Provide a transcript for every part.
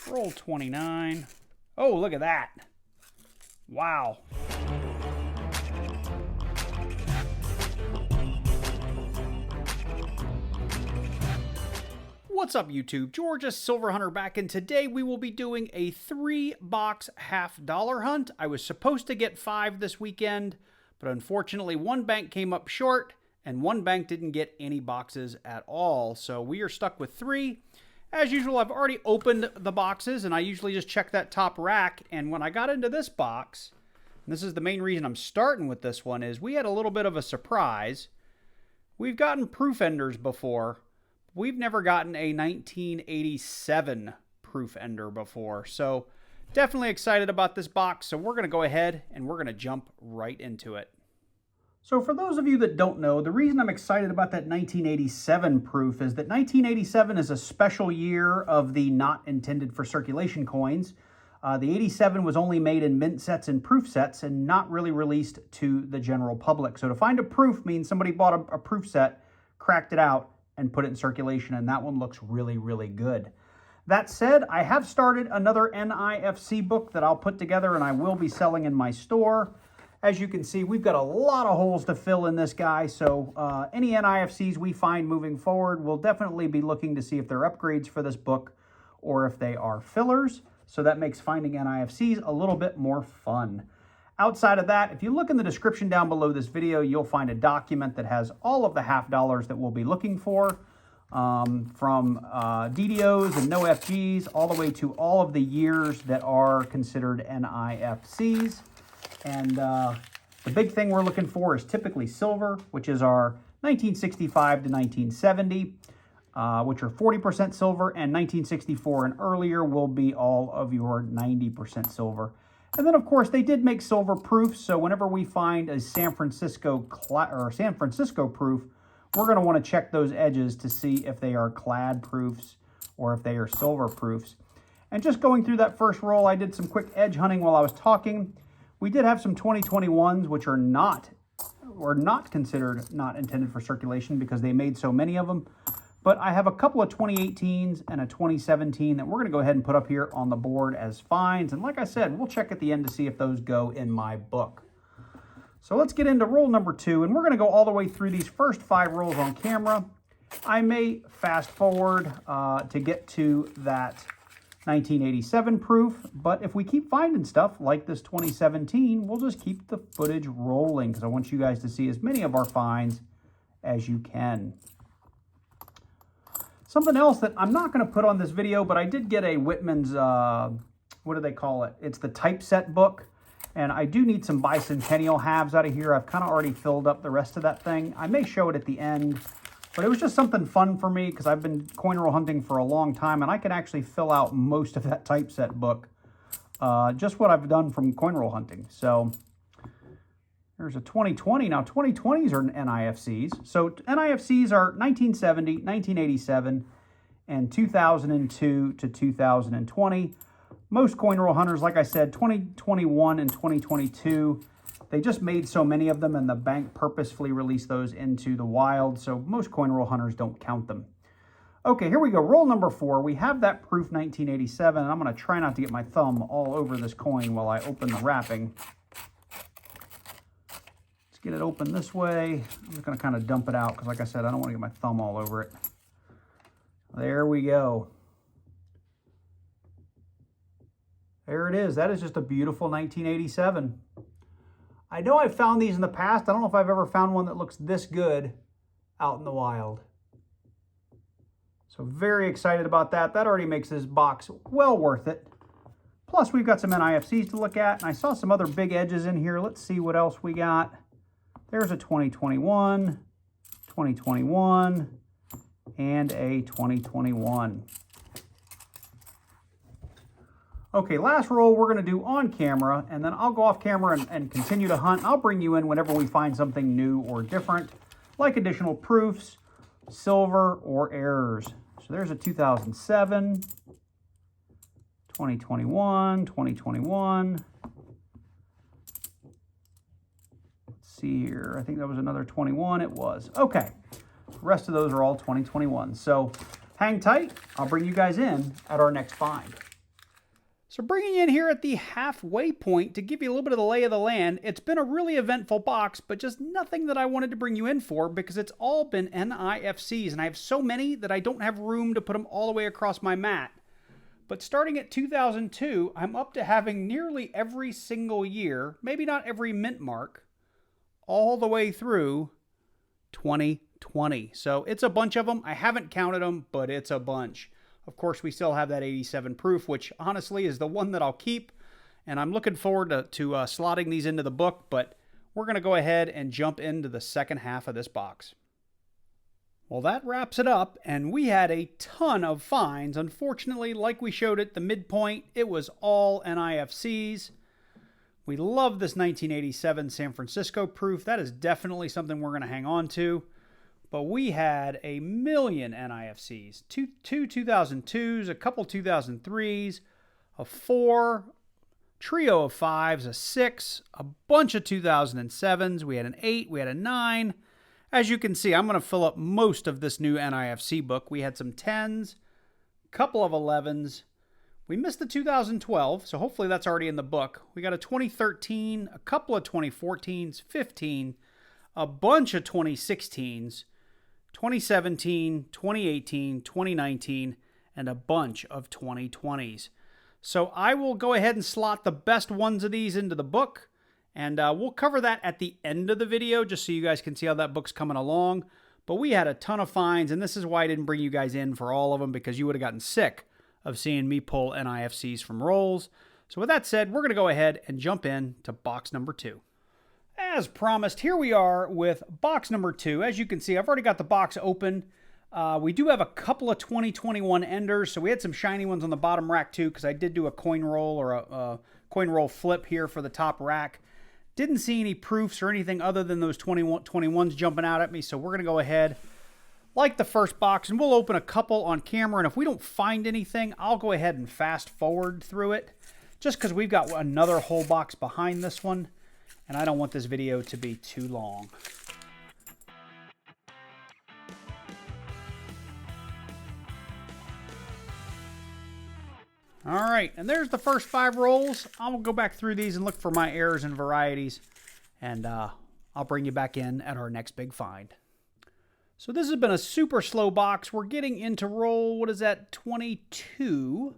Roll 29. Oh, look at that. Wow. What's up, YouTube? Georgia Silver Hunter back, and today we will be doing a 3-box half-dollar hunt. I was supposed to get 5 this weekend, but unfortunately one bank came up short and one bank didn't get any boxes at all. So we are stuck with 3. As usual, I've already opened the boxes, and I usually just check that top rack. And when I got into this box, and this is the main reason I'm starting with this one, is we had a little bit of a surprise. We've gotten proof enders before. We've never gotten a 1987 proof ender before. So definitely excited about this box. So we're going to go ahead and we're going to jump right into it. So for those of you that don't know, the reason I'm excited about that 1987 proof is that 1987 is a special year of the not intended for circulation coins. The 87 was only made in mint sets and proof sets and not really released to the general public. So to find a proof means somebody bought a proof set, cracked it out, and put it in circulation, and that one looks really, really good. That said, I have started another NIFC book that I'll put together and I will be selling in my store. As you can see, we've got a lot of holes to fill in this guy, so any NIFCs we find moving forward, we'll definitely be looking to see if they're upgrades for this book or if they are fillers, so that makes finding NIFCs a little bit more fun. Outside of that, if you look in the description down below this video, you'll find a document that has all of the half dollars that we'll be looking for, from DDOs and no FGs, all the way to all of the years that are considered NIFCs. And the big thing we're looking for is typically silver, which is our 1965 to 1970, which are 40% silver, and 1964 and earlier will be all of your 90% silver. And then, of course, they did make silver proofs, so whenever we find a San Francisco proof, we're going to want to check those edges to see if they are clad proofs or if they are silver proofs. And just going through that first roll, I did some quick edge hunting while I was talking. We did have some 2021s, which are not considered not intended for circulation because they made so many of them. But I have a couple of 2018s and a 2017 that we're going to go ahead and put up here on the board as finds. And like I said, we'll check at the end to see if those go in my book. So let's get into roll number 2, and we're going to go all the way through these first 5 rolls on camera. I may fast forward to get to that 1987 proof, but if we keep finding stuff like this 2017, we'll just keep the footage rolling because I want you guys to see as many of our finds as you can. Something else that I'm not going to put on this video, but I did get a Whitman's, what do they call it? It's the typeset book, and I do need some bicentennial halves out of here. I've kind of already filled up the rest of that thing. I may show it at the end, but it was just something fun for me because I've been coin roll hunting for a long time, and I can actually fill out most of that typeset book, just what I've done from coin roll hunting. So there's a 2020. Now, 2020s are NIFCs. So NIFCs are 1970, 1987, and 2002 to 2020. Most coin roll hunters, like I said, 2021 and 2022, they just made so many of them, and the bank purposefully released those into the wild, so most coin roll hunters don't count them. Okay, here we go. Roll number 4. We have that proof 1987, and I'm going to try not to get my thumb all over this coin while I open the wrapping. Let's get it open this way. I'm just going to kind of dump it out because, like I said, I don't want to get my thumb all over it. There we go. There it is. That is just a beautiful 1987. I know I've found these in the past. I don't know if I've ever found one that looks this good out in the wild. So very excited about that. That already makes this box well worth it. Plus, we've got some NIFCs to look at, and I saw some other big edges in here. Let's see what else we got. There's a 2021, 2021, and a 2021. Okay, last roll we're going to do on camera, and then I'll go off camera and continue to hunt. I'll bring you in whenever we find something new or different, like additional proofs, silver, or errors. So there's a 2007, 2021, 2021. Let's see here. I think that was another 21. It was. Okay. The rest of those are all 2021. So hang tight. I'll bring you guys in at our next find. So bringing in here at the halfway point to give you a little bit of the lay of the land, it's been a really eventful box, but just nothing that I wanted to bring you in for because it's all been NIFCs, and I have so many that I don't have room to put them all the way across my mat. But starting at 2002, I'm up to having nearly every single year, maybe not every mint mark, all the way through 2020. So it's a bunch of them. I haven't counted them, but it's a bunch. Of course, we still have that 87 proof, which honestly is the one that I'll keep. And I'm looking forward to slotting these into the book, but we're going to go ahead and jump into the second half of this box. Well, that wraps it up, and we had a ton of finds. Unfortunately, like we showed at the midpoint, it was all NIFCs. We love this 1987 San Francisco proof. That is definitely something we're going to hang on to. But we had a million NIFCs, two 2002s, a couple 2003s, a 4, trio of 5s, a 6, a bunch of 2007s. We had an 8, we had a 9. As you can see, I'm going to fill up most of this new NIFC book. We had some 10s, a couple of 11s. We missed the 2012, so hopefully that's already in the book. We got a 2013, a couple of 2014s, 15, a bunch of 2016s, 2017, 2018, 2019, and a bunch of 2020s. So I will go ahead and slot the best ones of these into the book, and we'll cover that at the end of the video just so you guys can see how that book's coming along. But we had a ton of finds, and this is why I didn't bring you guys in for all of them, because you would have gotten sick of seeing me pull NIFCs from rolls. So with that said, we're going to go ahead and jump in to box number 2. As promised, here we are with box number 2. As you can see, I've already got the box open. We do have a couple of 2021 enders, so we had some shiny ones on the bottom rack too, because I did do a coin roll or a coin roll flip here for the top rack. Didn't see any proofs or anything other than those 21s jumping out at me, so we're going to go ahead, like the first box, and we'll open a couple on camera, and if we don't find anything, I'll go ahead and fast forward through it, just because we've got another whole box behind this one. And I don't want this video to be too long. All right, and there's the first 5 rolls. I'll go back through these and look for my errors and varieties, and I'll bring you back in at our next big find. So this has been a super slow box. We're getting into roll, what is that, 22.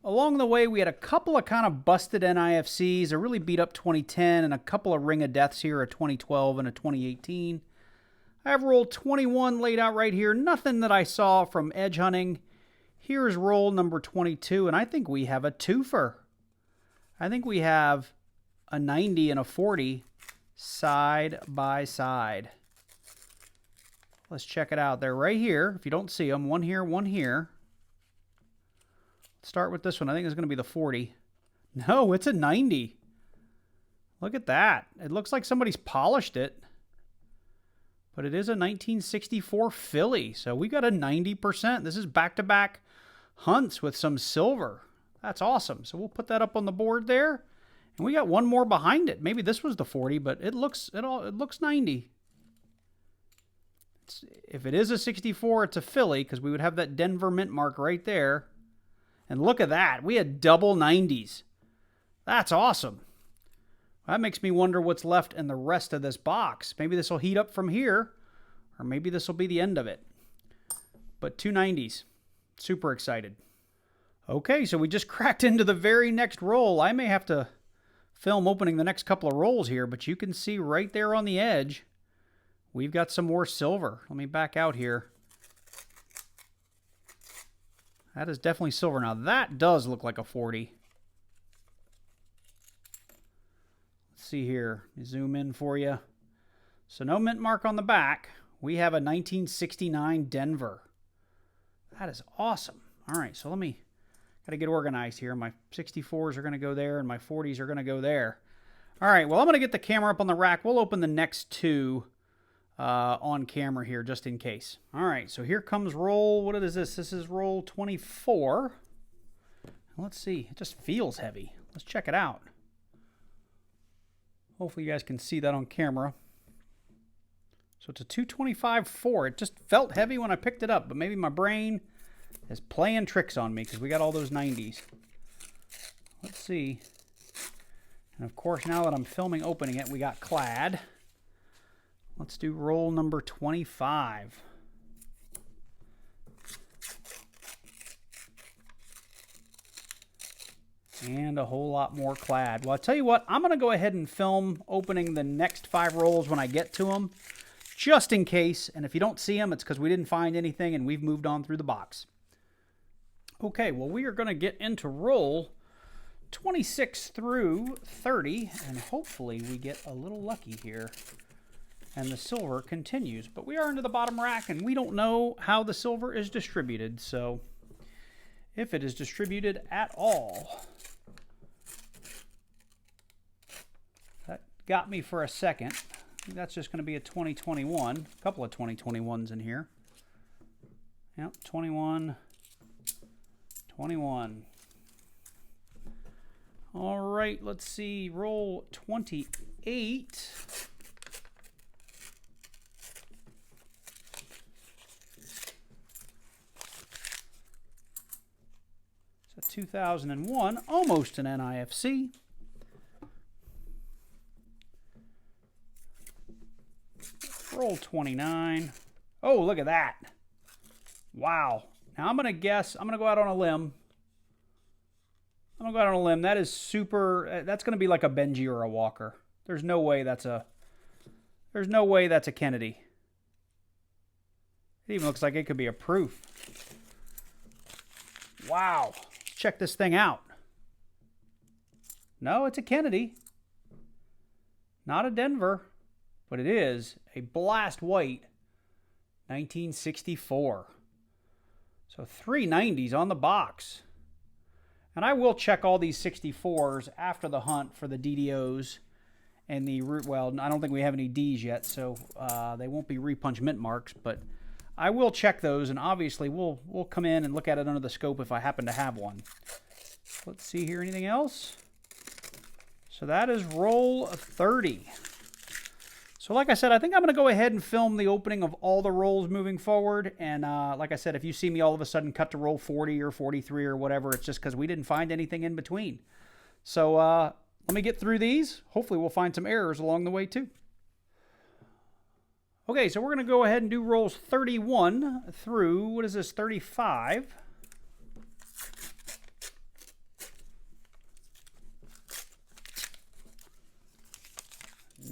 Along the way, we had a couple of kind of busted NIFCs, a really beat up 2010, and a couple of ring of deaths here, a 2012 and a 2018. I have roll 21 laid out right here. Nothing that I saw from edge hunting. Here's roll number 22, and I think we have a twofer. I think we have a 90 and a 40 side by side. Let's check it out. They're right here. If you don't see them, one here, one here. Start with this one. I think it's going to be the 40. No, it's a 90. Look at that. It looks like somebody's polished it. But it is a 1964 Philly. So we got a 90%. This is back-to-back hunts with some silver. That's awesome. So we'll put that up on the board there. And we got one more behind it. Maybe this was the 40, but it looks 90. If it is a 64, it's a Philly, because we would have that Denver mint mark right there. And look at that. We had double 90s. That's awesome. That makes me wonder what's left in the rest of this box. Maybe this will heat up from here, or maybe this will be the end of it. But 2 90s. Super excited. Okay, so we just cracked into the very next roll. I may have to film opening the next couple of rolls here, but you can see right there on the edge, we've got some more silver. Let me back out here. That is definitely silver. Now, that does look like a 40. Let's see here. Zoom in for you. So, no mint mark on the back. We have a 1969 Denver. That is awesome. All right, so got to get organized here. My 64s are going to go there, and my 40s are going to go there. All right, well, I'm going to get the camera up on the rack. We'll open the next 2 on camera here just in case. All right, so here comes roll, what is this? This is roll 24. Let's see, it just feels heavy. Let's check it out. Hopefully you guys can see that on camera. So it's a 225-4. It just felt heavy when I picked it up, but maybe my brain is playing tricks on me because we got all those 90s. Let's see. And of course, now that I'm filming opening it, we got clad. Let's do roll number 25. And a whole lot more clad. Well, I'll tell you what, I'm going to go ahead and film opening the next 5 rolls when I get to them, just in case. And if you don't see them, it's because we didn't find anything and we've moved on through the box. Okay, well, we are going to get into roll 26 through 30, and hopefully we get a little lucky here and the silver continues. But we are into the bottom rack, and we don't know how the silver is distributed, so if it is distributed at all. That got me for a second. I think that's just going to be a 2021. A couple of 2021s in here. Yep, 21, 21. All right, let's see. Roll 28. It's a 2001, almost an NIFC. Roll 29. Oh, look at that. Wow. Now I'm going to guess, I'm going to go out on a limb. That is super, that's going to be like a Benji or a Walker. There's no way that's a Kennedy. It even looks like it could be a proof. Wow. Check this thing out. No, it's a Kennedy. Not a Denver, but it is a blast white 1964. So 390s on the box. And I will check all these 64s after the hunt for the DDOs and the root. Well, I don't think we have any Ds yet, so they won't be repunch mint marks, but I will check those, and obviously we'll come in and look at it under the scope if I happen to have one. Let's see here, anything else? So that is roll 30. So like I said, I think I'm going to go ahead and film the opening of all the rolls moving forward. And like I said, if you see me all of a sudden cut to roll 40 or 43 or whatever, it's just because we didn't find anything in between. So let me get through these. Hopefully we'll find some errors along the way too. Okay, so we're going to go ahead and do rolls 31 through, what is this, 35.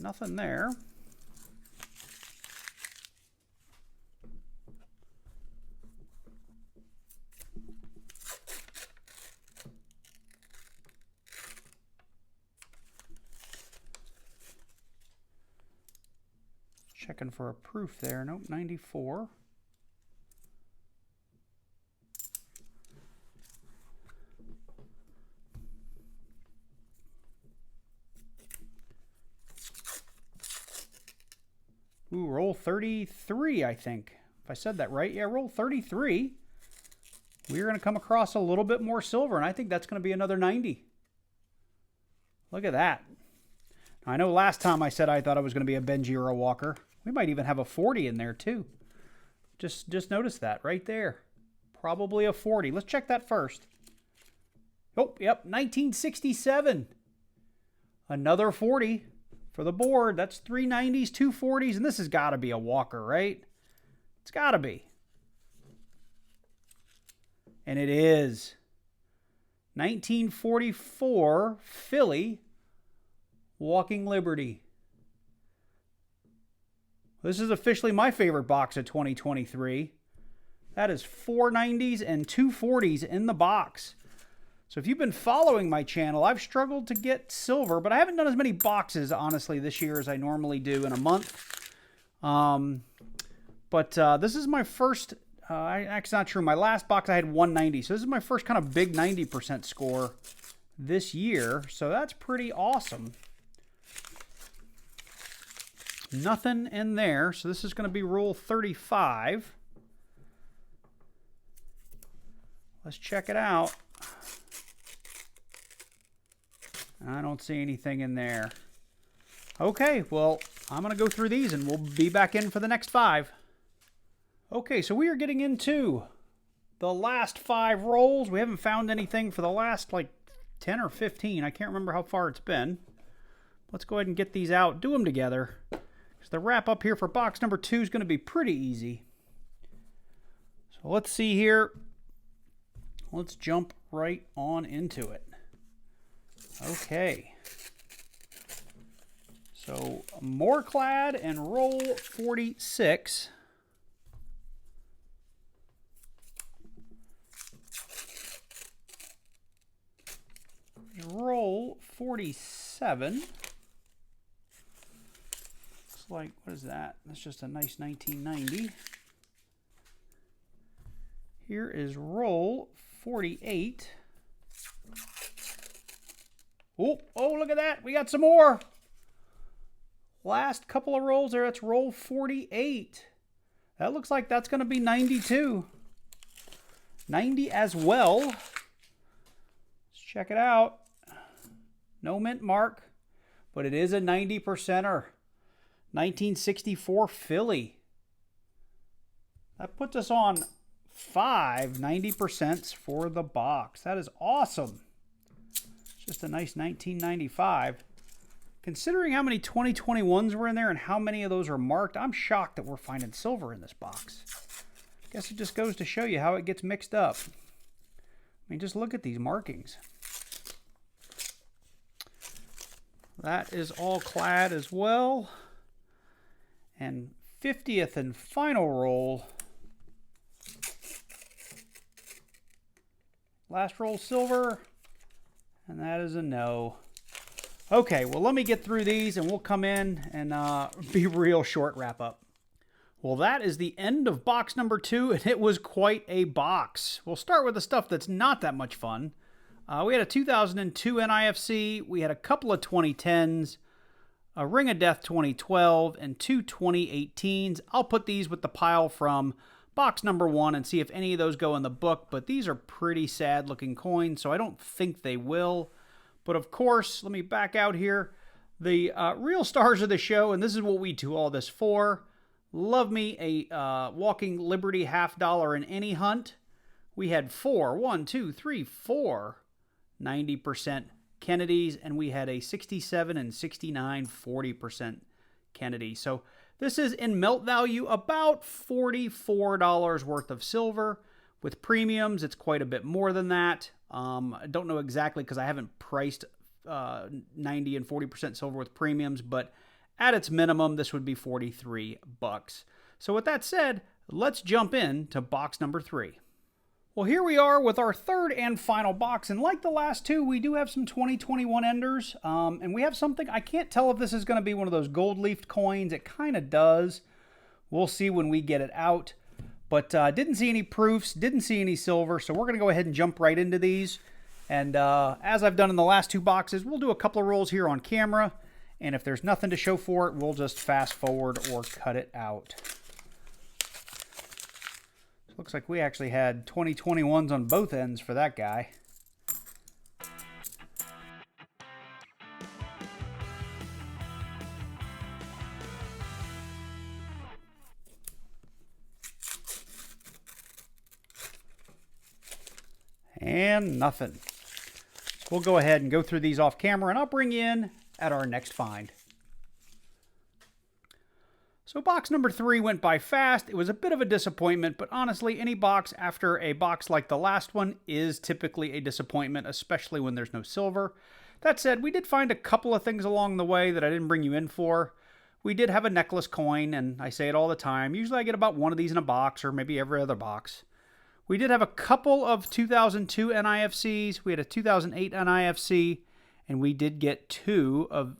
Nothing there. Checking for a proof there. Nope, 94. Ooh, roll 33, I think. If I said that right. Yeah, roll 33. We're going to come across a little bit more silver, and I think that's going to be another 90. Look at that. I know last time I said I thought it was going to be a Benji or a Walker. We might even have a 40 in there too. Just notice that right there. Probably a 40. Let's check that first. Oh, yep, 1967. Another 40 for the board. That's 390s, 240s, and this has got to be a Walker, right? It's got to be. And it is. 1944 Philly Walking Liberty. This is officially my favorite box of 2023. That is 490s and 240s in the box. So if you've been following my channel, I've struggled to get silver, but I haven't done as many boxes, honestly, this year as I normally do in a month. This is my first, that's not true. My last box I had 190, so this is my first kind of big 90% score this year, so that's pretty awesome. Nothing in there, so this is going to be roll 35. Let's check it out. I don't see anything in there. Okay, well, I'm going to go through these and we'll be back in for the next 5. Okay, so we are getting into the last 5 rolls. We haven't found anything for the last, like, 10 or 15. I can't remember how far it's been. Let's go ahead and get these out, do them together. Because the wrap up here for box number 2 is going to be pretty easy. So let's see here. Let's jump right on into it. Okay. So more clad and roll 46. Roll 47. Looks like, what is that? That's just a nice 1990. Here is roll 48. Oh, look at that. We got some more. Last couple of rolls there. That's roll 48. That looks like that's going to be 92. 90 as well. Let's check it out. No mint mark, but it is a 90%er. 1964 Philly. That puts us on 5 90% for the box. That is awesome. It's just a nice 1995. Considering how many 2021s were in there and how many of those are marked, I'm shocked that we're finding silver in this box. Guess it just goes to show you how it gets mixed up. I mean, just look at these markings. That is all clad as well. And 50th and final roll. Last roll silver. And that is a no. Okay, well, let me get through these and we'll come in and be real short wrap up. Well, that is the end of box number 2, and it was quite a box. We'll start with the stuff that's not that much fun. We had a 2002 NIFC, we had a couple of 2010s, a Ring of Death 2012, and 2 2018s. I'll put these with the pile from box number 1 and see if any of those go in the book, but these are pretty sad looking coins, so I don't think they will. But of course, let me back out here. The real stars of the show, and this is what we do all this for. Love me a Walking Liberty $50 in any hunt. We had 4, 90% Kennedys, and we had a 67 and 69 40% Kennedy. So this is in melt value about $44 worth of silver. With premiums, it's quite a bit more than that. I don't know exactly because I haven't priced 90 and 40% silver with premiums, but at its minimum, this would be $43. So with that said, let's jump in to box number 3. Well, here we are with our third and final box, and like the last two, we do have some 2021 enders, and we have something, I can't tell if this is going to be one of those gold-leafed coins. It kind of does. We'll see when we get it out, but didn't see any proofs, didn't see any silver, so we're going to go ahead and jump right into these, and as I've done in the last two boxes, we'll do a couple of rolls here on camera, and if there's nothing to show for it, we'll just fast forward or cut it out. Looks like we actually had 2021s on both ends for that guy. And nothing. We'll go ahead and go through these off camera, and I'll bring you in at our next find. So box number 3 went by fast. It was a bit of a disappointment, but honestly, any box after a box like the last one is typically a disappointment, especially when there's no silver. That said, we did find a couple of things along the way that I didn't bring you in for. We did have a necklace coin, and I say it all the time. Usually I get about one of these in a box, or maybe every other box. We did have a couple of 2002 NIFCs. We had a 2008 NIFC. And we did get two Obama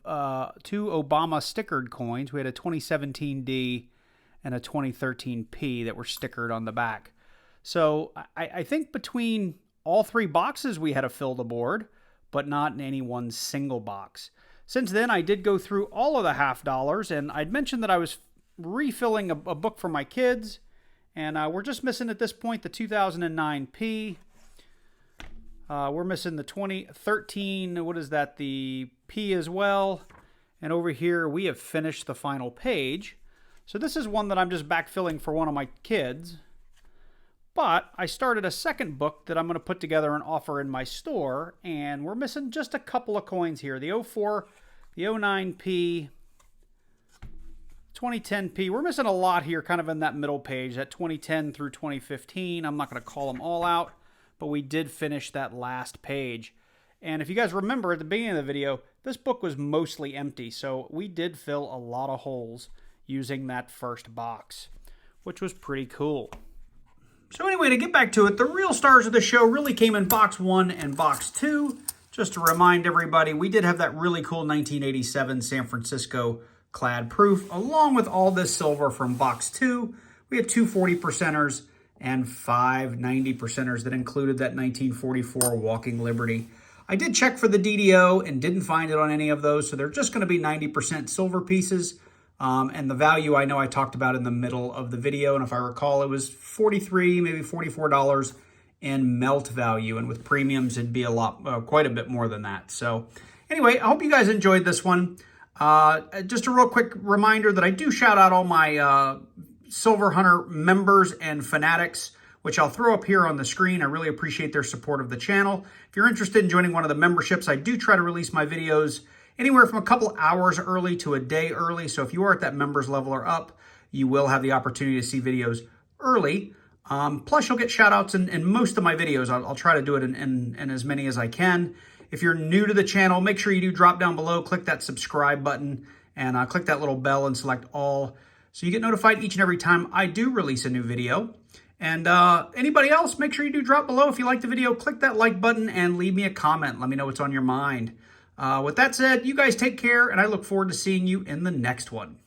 stickered coins. We had a 2017 D and a 2013 P that were stickered on the back. So I think between all three boxes we had to fill the board, but not in any one single box. Since then, I did go through all of the $50, and I'd mentioned that I was refilling a book for my kids, and we're just missing at this point the 2009 P. We're missing the 2013, what is that, the P as well. And over here, we have finished the final page. So this is one that I'm just backfilling for one of my kids. But I started a second book that I'm going to put together and offer in my store, and we're missing just a couple of coins here. The 04, the 09P, 2010P. We're missing a lot here kind of in that middle page, that 2010 through 2015. I'm not going to call them all out, but we did finish that last page. And if you guys remember at the beginning of the video, this book was mostly empty, so we did fill a lot of holes using that first box, which was pretty cool. So anyway, to get back to it, the real stars of the show really came in box 1 and box 2. Just to remind everybody, we did have that really cool 1987 San Francisco clad proof, along with all this silver from box 2. We had 2 40%ers and 5 90%ers that included that 1944 Walking Liberty. I did check for the DDO and didn't find it on any of those, so they're just going to be 90% silver pieces. And the value I know I talked about in the middle of the video, and if I recall, it was $43, maybe $44 in melt value, and with premiums, it'd be a lot, quite a bit more than that. So anyway, I hope you guys enjoyed this one. Just a real quick reminder that I do shout out all my Silver Hunter members and fanatics, which I'll throw up here on the screen. I really appreciate their support of the channel. If you're interested in joining one of the memberships, I do try to release my videos anywhere from a couple hours early to a day early. So if you are at that members level or up, you will have the opportunity to see videos early. Plus, you'll get shout outs in most of my videos. I'll try to do it in as many as I can. If you're new to the channel, make sure you do drop down below, click that subscribe button, and click that little bell and select all, so you get notified each and every time I do release a new video. And anybody else, make sure you do drop below. If you like the video, click that like button and leave me a comment. Let me know what's on your mind. With that said, you guys take care, and I look forward to seeing you in the next one.